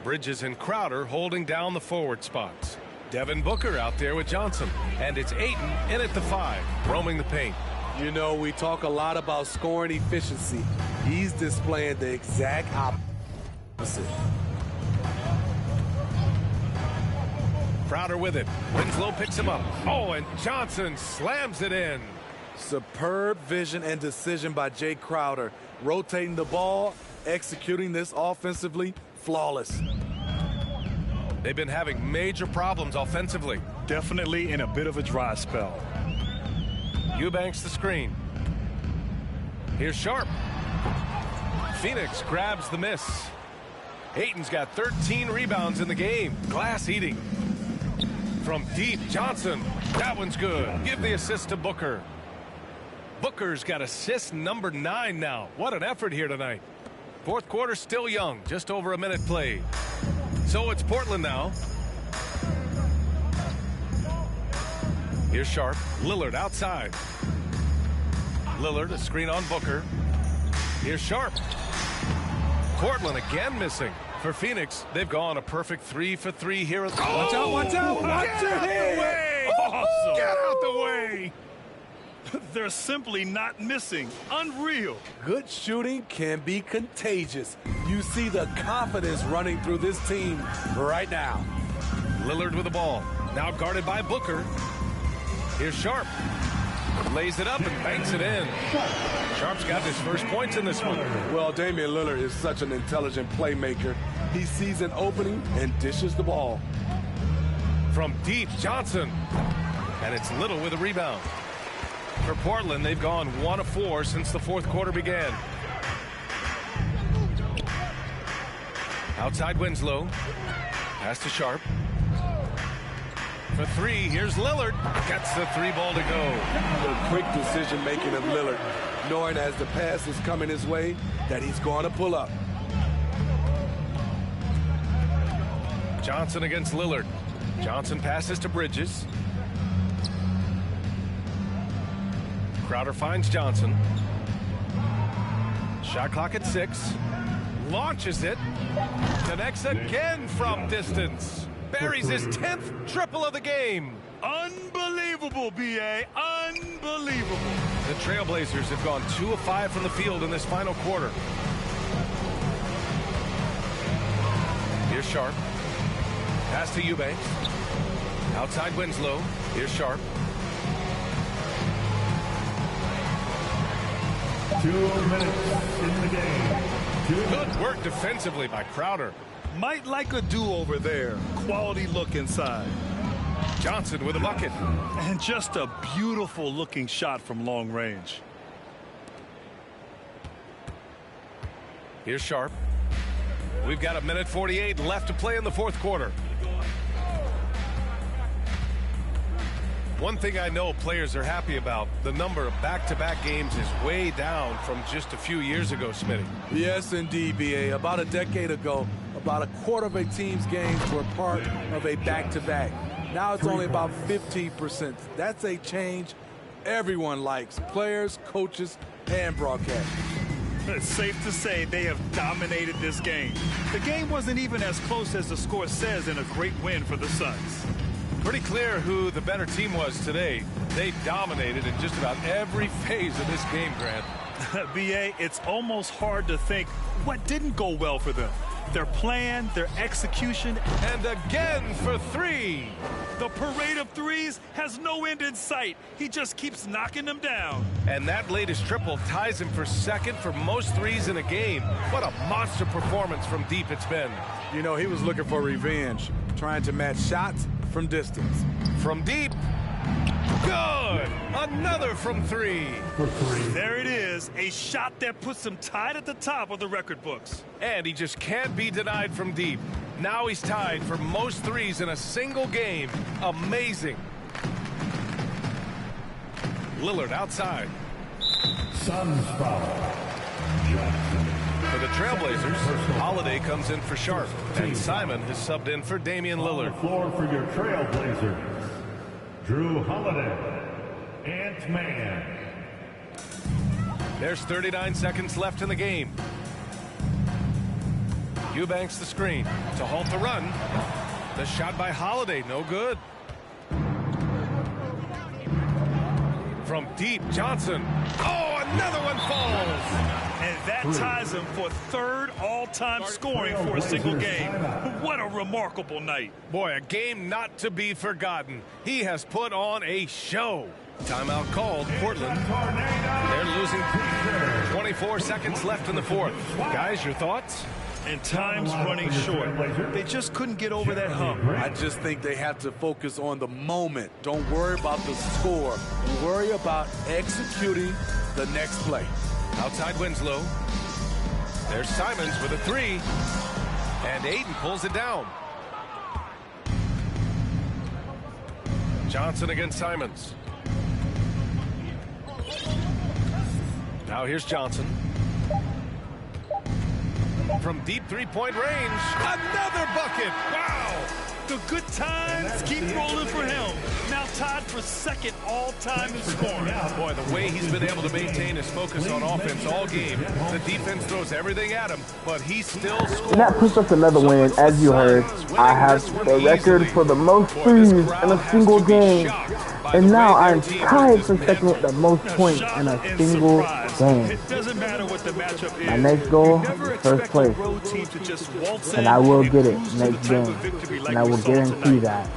Bridges and Crowder holding down the forward spots. Devin Booker out there with Johnson. And it's Ayton in at the 5, roaming the paint. You know, we talk a lot about scoring efficiency. He's displaying the exact opposite. Crowder with it. Winslow picks him up. Oh, and Johnson slams it in. Superb vision and decision by Jay Crowder. Rotating the ball, executing this offensively, flawless. They've been having major problems offensively. Definitely in a bit of a dry spell. Eubanks the screen. Here's Sharp. Phoenix grabs the miss. Ayton's got 13 rebounds in the game. Glass eating. From deep, Johnson. That one's good. Give the assist to Booker. Booker's got assist number 9 now. What an effort here tonight. Fourth quarter still young. Just over a minute played. So it's Portland now. Here's Sharp. Lillard outside. Lillard, a screen on Booker. Here's Sharp. Portland again missing. For Phoenix, they've gone a perfect 3 for 3 here. Watch out, watch out, watch your head. Awesome. Get out the way. They're simply not missing. Unreal. Good shooting can be contagious. You see the confidence running through this team right now. Lillard with the ball. Now guarded by Booker. Here's Sharp. Lays it up and banks it in. Sharp's got his first points in this one. Well, Damian Lillard is such an intelligent playmaker. He sees an opening and dishes the ball. From deep, Johnson. And it's Little with a rebound. For Portland, they've gone 1 of 4 since the fourth quarter began. Outside Winslow. Pass to Sharp. For 3, here's Lillard. Gets the 3 ball to go. The quick decision-making of Lillard, knowing as the pass is coming his way that he's going to pull up. Johnson against Lillard. Johnson passes to Bridges. Crowder finds Johnson. Shot clock at 6. Launches it. Connects again from distance. Buries his 10th triple of the game. Unbelievable, B.A. Unbelievable. The Trailblazers have gone 2 of 5 from the field in this final quarter. Here's Sharp. Pass to Eubanks. Outside Winslow. Here's Sharp. 2 minutes in the game. Good work defensively by Crowder. Might like a do-over there. quality look inside. Johnson with a bucket. And just a beautiful looking shot from long range. Here's Sharp. We've got 1:48 left to play in the fourth quarter. One thing I know players are happy about, the number of back-to-back games is way down from just a few years ago, Smitty. Yes, indeed, B.A. About a decade ago, about a quarter of a team's games were part of a back-to-back. Now it's only about 15%. That's a change everyone likes, players, coaches, and broadcasters. It's safe to say they have dominated this game. The game wasn't even as close as the score says in a great win for the Suns. Pretty clear who the better team was today. They dominated in just about every phase of this game, Grant. B.A., it's almost hard to think what didn't go well for them. Their plan, their execution. And again for three. The parade of threes has no end in sight. He just keeps knocking them down. And that latest triple ties him for second for most threes in a game. What a monster performance from deep it's been. You know, he was looking for revenge, trying to match shots from distance. From deep. Good. Another from three. There it is, a shot that puts him tied at the top of the record books. And he just can't be denied from deep. Now he's tied for most threes in a single game. Amazing. Lillard outside. Suns foul. For the Trailblazers, Holiday comes in for Sharp, and Simon has subbed in for Damian Lillard. On the floor for your Trailblazers, Drew Holiday, Ant-Man. There's 39 seconds left in the game. Eubanks the screen to halt the run. The shot by Holiday, no good. From deep, Johnson. Oh, another one falls. And that ties him for third all-time scoring for a single game. What a remarkable night. Boy, a game not to be forgotten. He has put on a show. Timeout called. Portland. They're losing. 24 seconds left in the fourth. Guys, your thoughts? And time's running short. They just couldn't get over that hump. I just think they have to focus on the moment. Don't worry about the score. Worry about executing the next play. Outside Winslow. There's Simons with a three. And Ayton pulls it down. Johnson against Simons. Now here's Johnson. From deep three-point range. Another bucket. Wow. The good times keep rolling for him. Now tied for second all-time in scoring. Boy, the way he's been able to maintain his focus on offense all game. The defense throws everything at him, but he still scores. And that puts us another win. As you heard, I have the record for the most threes in a single game. And now I'm tied for second with the most points in a single game. It doesn't matter what the matchup is. My next goal, first place. And I will get it next game. And I will guarantee that.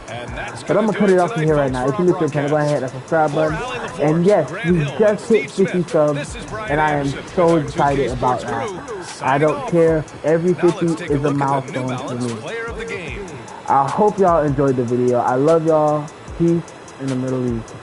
But I'm going to cut it off from here right now. If you look at the channel, go ahead and hit that subscribe button. And yes, we just hit 50 subs. And I am so excited about that. I don't care if every 50 is a milestone for me. I hope y'all enjoyed the video. I love y'all. Peace in the Middle East.